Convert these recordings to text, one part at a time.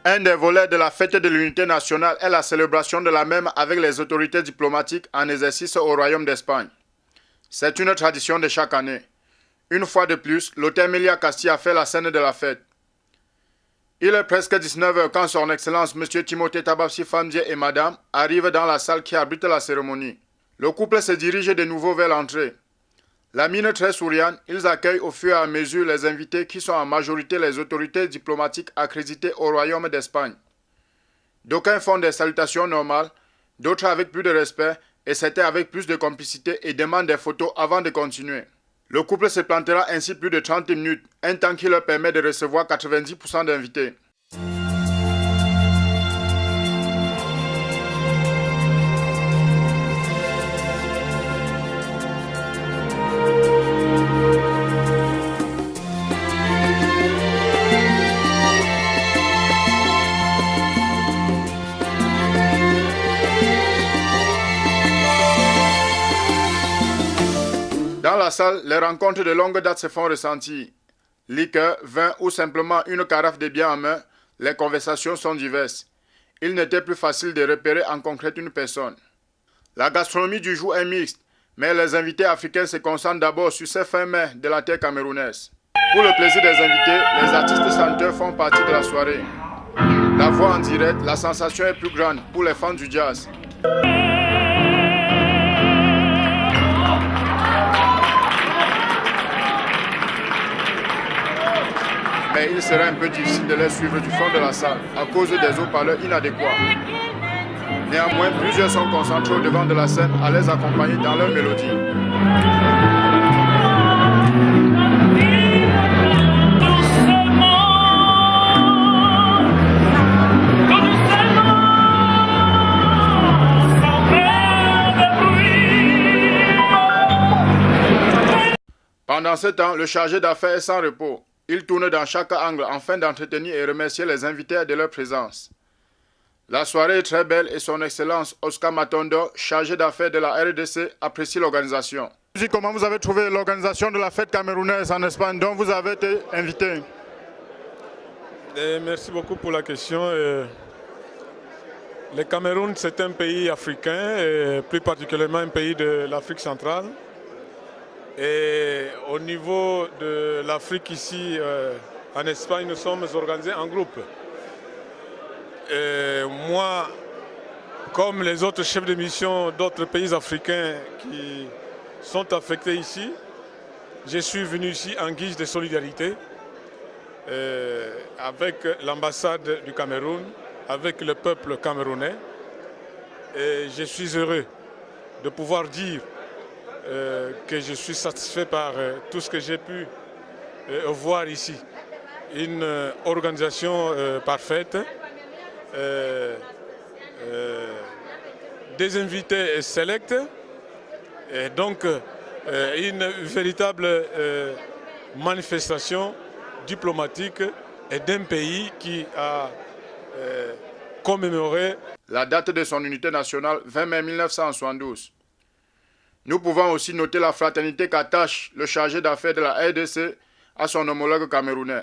Un des volets de la fête de l'unité nationale est la célébration de la même avec les autorités diplomatiques en exercice au Royaume d'Espagne. C'est une tradition de chaque année. Une fois de plus, l'hôtel Melia Castilla fait la scène de la fête. Il est presque 19 h quand son Excellence M. Timothée Tabassi Famdié et Madame arrivent dans la salle qui abrite la cérémonie. Le couple se dirige de nouveau vers l'entrée. La mine très souriante, ils accueillent au fur et à mesure les invités qui sont en majorité les autorités diplomatiques accréditées au Royaume d'Espagne. D'aucuns font des salutations normales, d'autres avec plus de respect et certains avec plus de complicité et demandent des photos avant de continuer. Le couple se plantera ainsi plus de 30 minutes, un temps qui leur permet de recevoir 90% d'invités. Dans la salle, les rencontres de longue date se font ressentir. Liqueur, vin ou simplement une carafe de bière en main, les conversations sont diverses. Il n'était plus facile de repérer en concret une personne. La gastronomie du jour est mixte, mais les invités africains se concentrent d'abord sur ces fins mets de la terre camerounaise. Pour le plaisir des invités, les artistes chanteurs font partie de la soirée. La voix en direct, la sensation est plus grande pour les fans du jazz. Mais il sera un peu difficile de les suivre du fond de la salle à cause des haut-parleurs inadéquats. Néanmoins, plusieurs sont concentrés au devant de la scène à les accompagner dans leur mélodie. Pendant ce temps, le chargé d'affaires est sans repos. Il tourne dans chaque angle afin d'entretenir et remercier les invités de leur présence. La soirée est très belle et son Excellence Oscar Matondo, chargé d'affaires de la RDC, apprécie l'organisation. Comment vous avez trouvé l'organisation de la fête camerounaise en Espagne dont vous avez été invité? Merci beaucoup pour la question. Le Cameroun, c'est un pays africain, et plus particulièrement un pays de l'Afrique centrale. Et au niveau de l'Afrique ici, en Espagne, nous sommes organisés en groupe. Et moi, comme les autres chefs de mission d'autres pays africains qui sont affectés ici, je suis venu ici en guise de solidarité avec l'ambassade du Cameroun, avec le peuple camerounais. Et je suis heureux de pouvoir dire que je suis satisfait par tout ce que j'ai pu voir ici. Une organisation parfaite, des invités sélects, et donc une véritable manifestation diplomatique et d'un pays qui a commémoré la date de son unité nationale 20 mai 1972. Nous pouvons aussi noter la fraternité qu'attache le chargé d'affaires de la RDC à son homologue camerounais.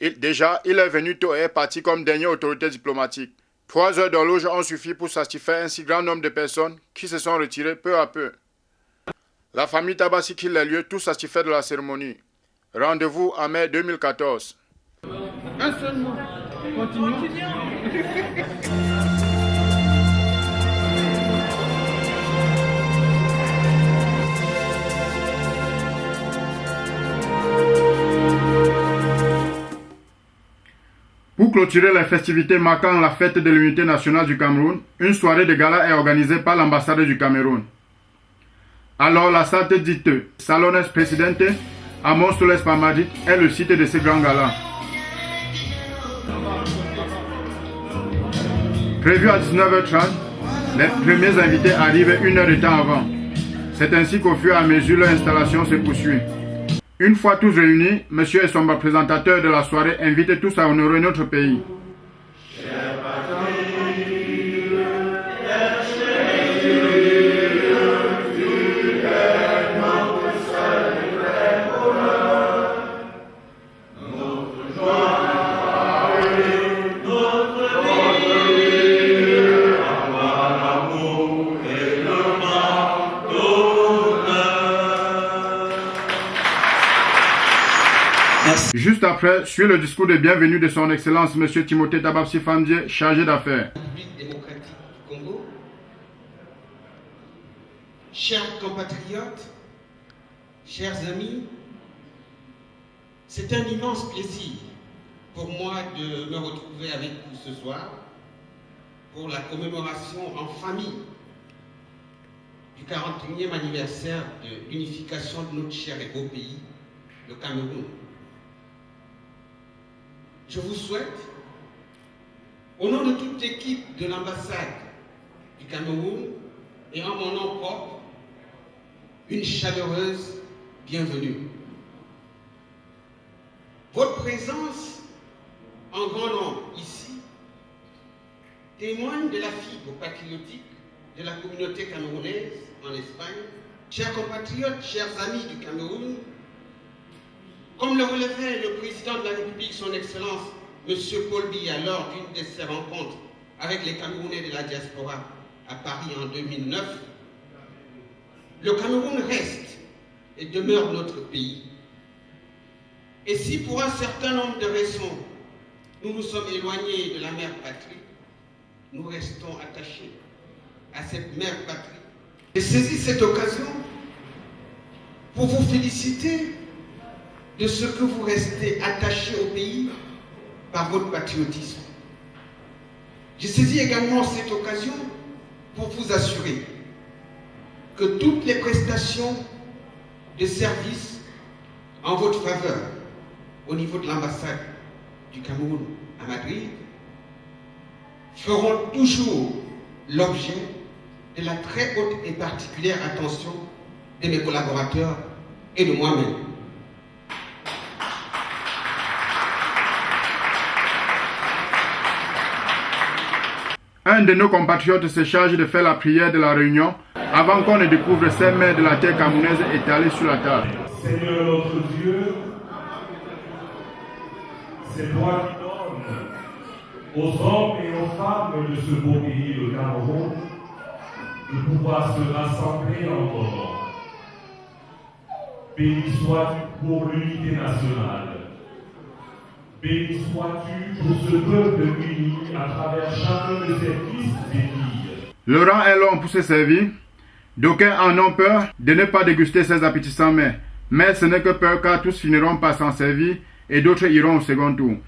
Il est venu tôt et est parti comme dernière autorité diplomatique. 3 heures d'horloge ont suffi pour satisfaire un si grand nombre de personnes qui se sont retirées peu à peu. La famille Tabassi quitte les lieux tout satisfait de la cérémonie. Rendez-vous en mai 2014. Un seul mot. Continuons. Pour clôturer les festivités marquant la fête de l'unité nationale du Cameroun, une soirée de gala est organisée par l'ambassade du Cameroun. Alors la salle dite Salones Presidente à Móstoles Madrid est le site de ce grand gala. Prévu à 19 h 30, les premiers invités arrivent 1 heure de temps avant. C'est ainsi qu'au fur et à mesure leur installation se poursuit. Une fois tous réunis, monsieur et son présentateur de la soirée invitent tous à honorer notre pays. Juste après, suit le discours de bienvenue de son Excellence M. Timothée Tababsi Famdié, chargé d'affaires. République démocratique du Congo, chers compatriotes, chers amis, c'est un immense plaisir pour moi de me retrouver avec vous ce soir pour la commémoration en famille du 41e anniversaire de l'unification de notre cher et beau pays, le Cameroun. Je vous souhaite, au nom de toute l'équipe de l'ambassade du Cameroun et en mon nom propre, une chaleureuse bienvenue. Votre présence en grand nombre ici témoigne de la fibre patriotique de la communauté camerounaise en Espagne. Chers compatriotes, chers amis du Cameroun, comme le relevait le président de la République, son Excellence, M. Paul Biya, lors d'une de ses rencontres avec les Camerounais de la diaspora à Paris en 2009, le Cameroun reste et demeure notre pays. Et si pour un certain nombre de raisons, nous nous sommes éloignés de la mère patrie, nous restons attachés à cette mère patrie. J'ai saisi cette occasion pour vous féliciter de ce que vous restez attachés au pays par votre patriotisme. J'ai saisi également cette occasion pour vous assurer que toutes les prestations de services en votre faveur au niveau de l'ambassade du Cameroun à Madrid feront toujours l'objet de la très haute et particulière attention de mes collaborateurs et de moi-même. Un de nos compatriotes se charge de faire la prière de la réunion avant qu'on ne découvre ces mets de la terre camerounaise étalés sur la table. Seigneur notre Dieu, c'est toi qui donnes aux hommes et aux femmes de ce beau pays, le Cameroun, de pouvoir se rassembler en ton nom. Béni sois-tu pour l'unité nationale. Béni sois-tu pour ce peuple uni à travers chacun de ses fils et filles. Le rang est long pour se servir. D'aucuns en ont peur de ne pas déguster ces appétissants mets. Mais ce n'est que peur car tous finiront par s'en servir et d'autres iront au second tour.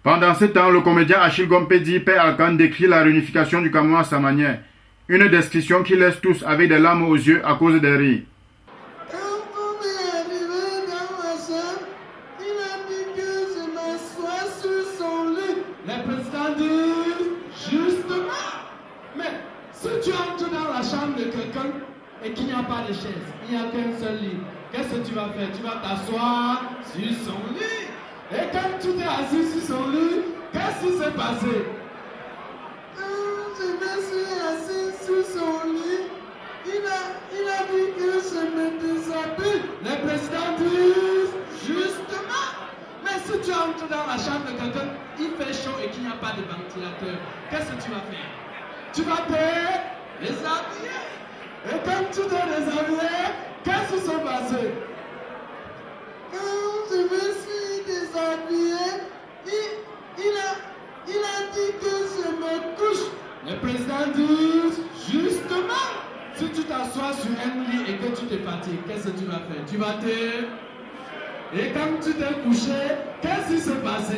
Pendant ce temps, le comédien Achille Gompedi, Père Alcan, décrit la réunification du Cameroun à sa manière. Une description qui laisse tous avec des larmes aux yeux à cause des rires. Le président dit justement, mais si tu entres dans la chambre de quelqu'un et qu'il n'y a pas de chaise, il n'y a qu'un seul lit, qu'est-ce que tu vas faire? Tu vas t'asseoir sur son lit. Et quand tu t'es assis sur son lit, qu'est-ce qui s'est passé? Je me suis assis sur son lit. Il a dit que je me déshabille. Le président dit justement. Mais si tu entres dans la chambre de quelqu'un, il fait chaud et qu'il n'y a pas de ventilateur, qu'est-ce que tu vas faire? Tu vas te déshabiller. Et quand tu te déshabilles, qu'est-ce qui s'est passé? Quand je me suis déshabillé, il a dit que je me couche. Le président dit justement, si tu t'assois sur un lit et que tu te fatigues, qu'est-ce que tu vas faire? Tu vas te... Et quand tu t'es couché, qu'est-ce qui s'est passé?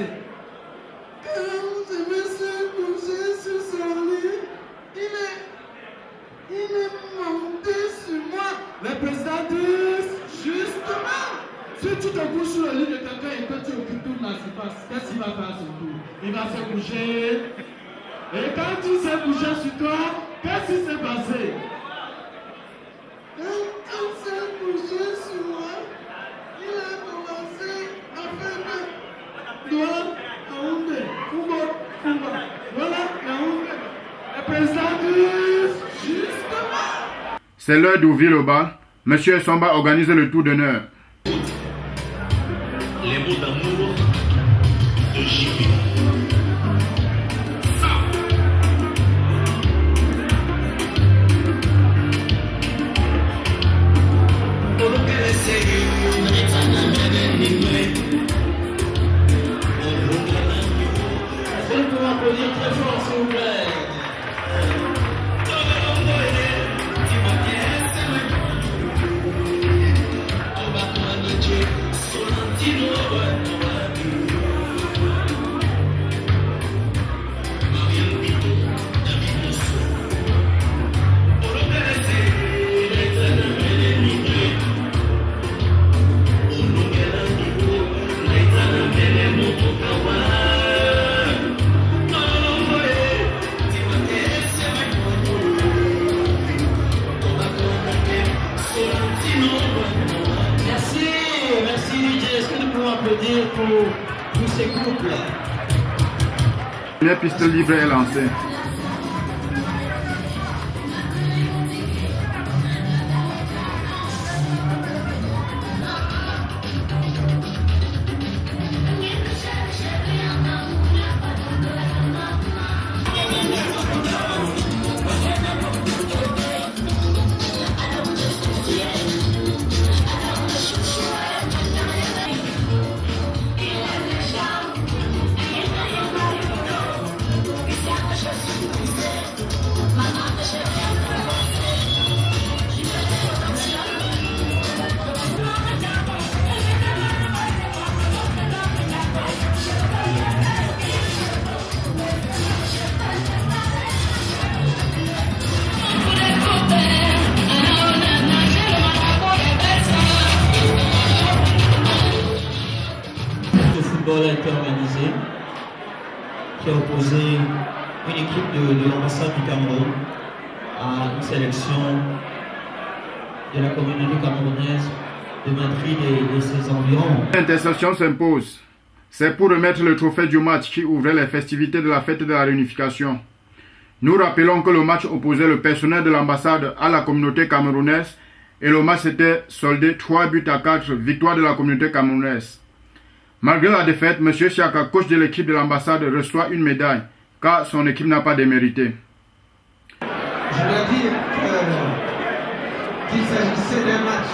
Quand je me suis couché sur son lit, il est monté sur moi. Le président dit justement, si tu te couches sur le lit de quelqu'un et que tu occupes toute la surface, qu'est-ce qu'il va faire sur toi? Il va se coucher. Et quand tu s'est couché sur toi, qu'est-ce qui s'est passé? Quand il s'est couché sur moi, il a commencé à faire Doigt, Aoumbe, Kumba. Voilà, Aoumbe. Le président dit justement. C'est l'heure d'ouvrir le bal. Monsieur Somba organise le tour d'honneur. Les mots d'amour de JP. très fort, s'il vous plaît. Pour ces couples. La piste libre est lancée. A été organisé qui a opposé une équipe de l'ambassade du Cameroun à une sélection de la communauté camerounaise de Madrid et de ses environs. L'interception s'impose. C'est pour remettre le trophée du match qui ouvrait les festivités de la fête de la réunification. Nous rappelons que le match opposait le personnel de l'ambassade à la communauté camerounaise et le match s'était soldé 3-4, victoire de la communauté camerounaise. Malgré la défaite, M. Siaka, coach de l'équipe de l'ambassade, reçoit une médaille, car son équipe n'a pas démérité. Je dois dire qu'il s'agissait d'un match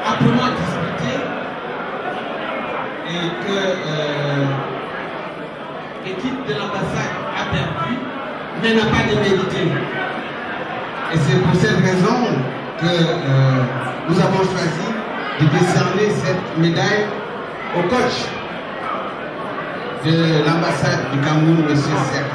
âprement disputé et que l'équipe de l'ambassade a perdu, mais n'a pas démérité. Et c'est pour cette raison que nous avons choisi de décerner cette médaille au coach de l'ambassade du Cameroun, M. Siaka.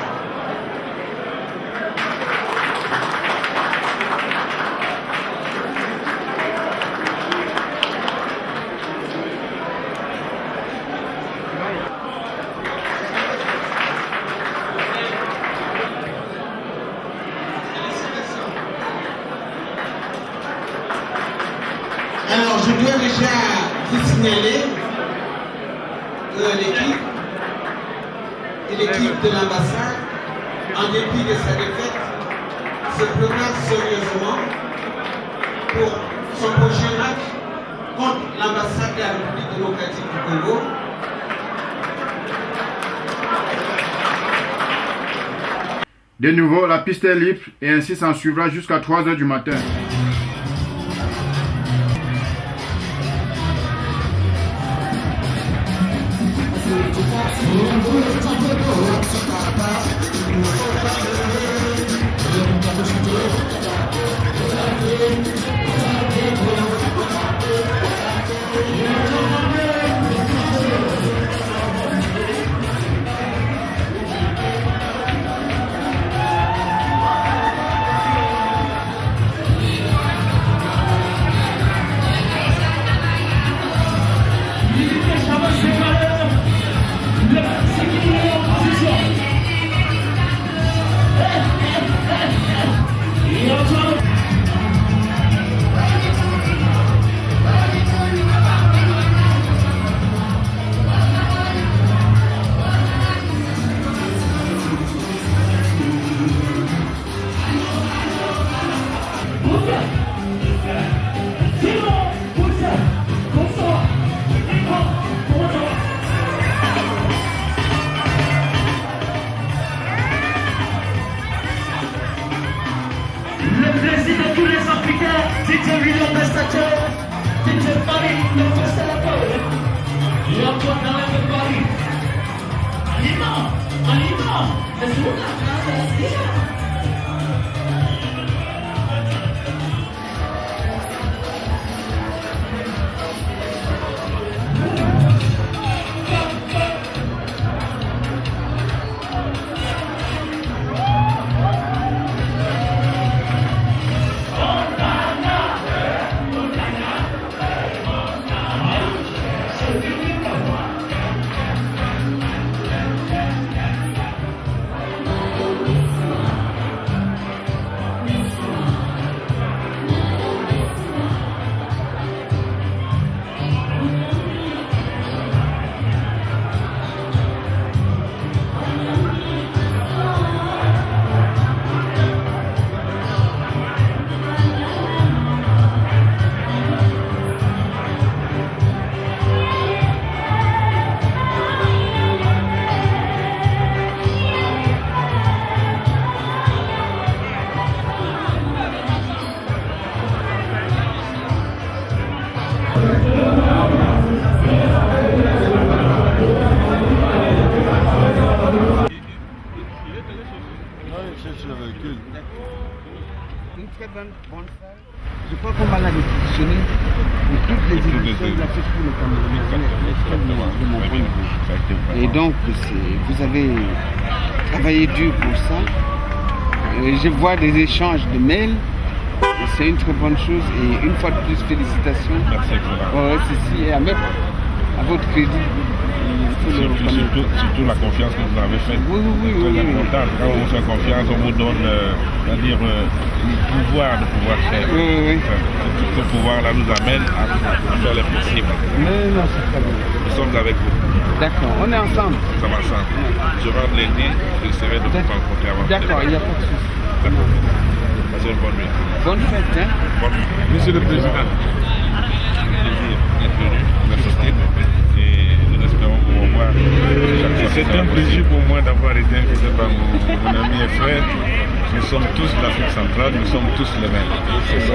Alors, je dois déjà vous signaler l'équipe de l'ambassade, en dépit de sa défaite, se prépare sérieusement pour son prochain match contre l'ambassade de la République démocratique du Congo. De nouveau, la piste est libre et ainsi s'en suivra jusqu'à 3 h du matin. Une très bonne salle. Je crois qu'on va la réquisitionner pour toutes les éditions de la fête pour le Cameroun. Et donc, vous avez travaillé dur pour ça. Je vois des échanges de mails. C'est une très bonne chose et une fois de plus, félicitations. Merci. Ceci est à mettre à votre crédit. Surtout la confiance que vous avez faite. Oui. Très important. Quand on vous fait confiance, on vous donne le pouvoir de pouvoir faire. Ce pouvoir-là nous amène à faire les possibles. Non, c'est très bien. Nous sommes avec vous. D'accord, on est ensemble. Ça va ensemble. Je rentre lundi, j'essaierai de vous rencontrer avant. D'accord, il n'y a pas de souci. D'accord. Passez une bonne nuit. Bonne fête, hein. Bonne nuit. Monsieur le Président. Plaisir d'être venu, d'assister. Nous espérons vous revoir. C'est un plaisir pour moi d'avoir été invité par mon ami et frère. Nous sommes tous de l'Afrique centrale, nous sommes tous les mêmes. C'est ça.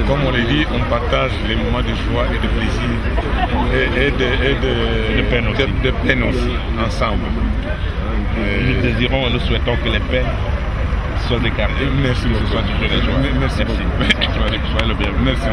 Comme on l'a dit, on partage les moments de joie et de plaisir et de peine aussi, ensemble. Nous désirons et nous souhaitons que les peines soient écartées. Merci, que ce soit toujours les joies. Merci. Soyez le bienvenu. Merci.